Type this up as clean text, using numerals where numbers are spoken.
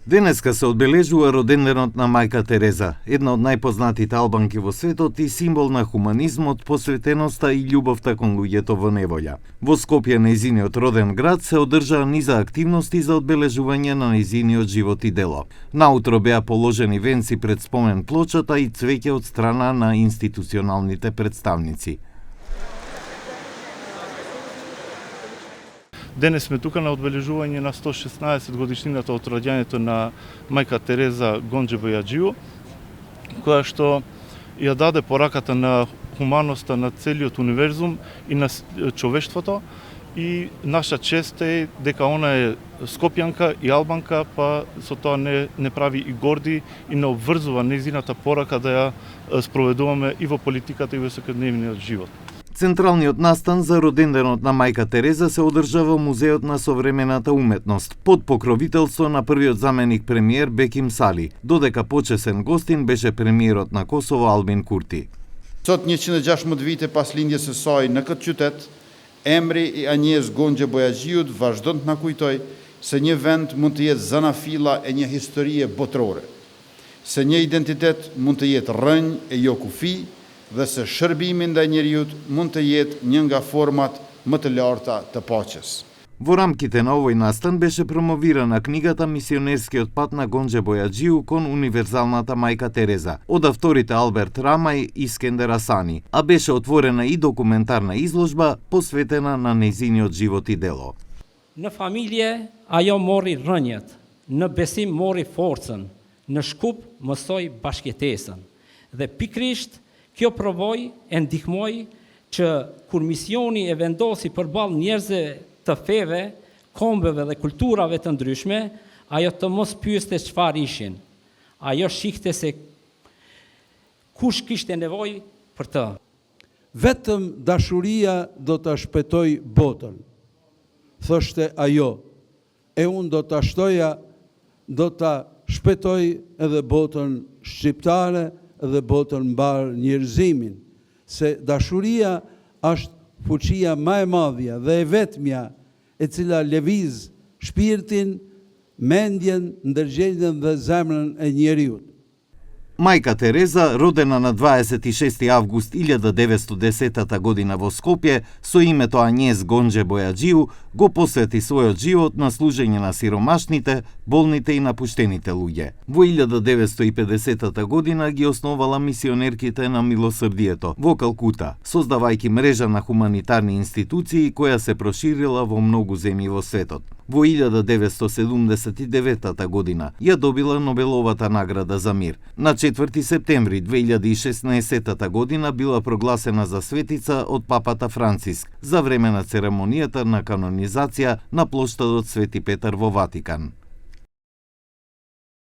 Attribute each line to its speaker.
Speaker 1: Денеска се одбележува роденденот на мајка Тереза, една од најпознатите албанки во светот и символ на хуманизмот, посветеноста и љубовта кон луѓето во неволја. Во Скопје, нејзиниот роден град, се одржаа низа активности за одбележување на нејзиниот живот и дело. Наутро беа положени венци пред спомен плочата и цвеќе од страна на институционалните представници.
Speaker 2: Денес сме тука на одбележување на 116 годишнината од роѓањето на мајка Тереза Гонџе-Бојаџију, која што ја даде пораката на хуманоста на целиот универзум и на човештвото, и наша чест е дека она е скопјанка и албанка, па со тоа не прави и горди и не обврзува нејзината порака да ја спроведуваме и во политиката и во секојдневниот живот.
Speaker 1: Централниот настан за роденденот на мајка Тереза се одржава во Музеот на современата уметност, под покровителство на првиот заменик премиер Беким Сали, додека почесен гостин беше премиерот на Косово Албин Курти.
Speaker 3: Sot 116 vite pas lindjes së saj në këtë qytet, emri I Anjes Gongje-Bojaxhiut vazhdon të na kujtoj se një vend mund të jetë zanafilla e një historie botërore, se një identitet mund të jetë rrënjë e jo kufi, dhe se shërbimi ndaj njeriut mund të jetë një nga format më të larta të paqes.
Speaker 1: Во рамките на овој настан беше промовирана книгата Мисионерскиот пат на Гонџе-Бојаџију кон универзалната мајка Тереза од авторите Алберт Рамај и Скендер Асани, а беше отворена и документарна изложба посветена на нејзиниот живот и дело.
Speaker 4: Në familje ajo mori rënjët, në besim mori forcën, në shkup mësoi bashkëtesën. Dhe pikrisht kjo provoj e ndihmoi që kur misioni e vendosi përballë njerëzve të feve, kombeve dhe kulturave të ndryshme, ajo të mos pyeste çfarë ishin. Ajo shihte se kush kishte nevojë për të.
Speaker 5: Vetëm dashuria do ta shpëtoj botën, thoshte ajo. E unë do ta shtoja, do ta shpëtoj edhe botën shqiptare dhe botën mbar njerëzimin, se dashuria është fuqia më e madhja dhe e vetmja e cila lëviz shpirtin, mendjen, ndërgjendjen dhe zemrën e njeriut.
Speaker 1: Мајка Тереза, родена на 26 август 1910 година во Скопје, со името Анjes Gongje-Bojađiu, го посвети својот живот на служење на сиромашните, болните и напуштените луѓе. Во 1950 година ги основала мисионерките на милосрдието во Калкута, создавајќи мрежа на хуманитарни институции која се проширила во многу земји во светот. Во 1979 година ја добила Нобеловата награда за мир. На 4 септември 2016 година била прогласена за светица од папата Франциск за време на церемонијата на канонизација на плоштадот Свети Петар во Ватикан.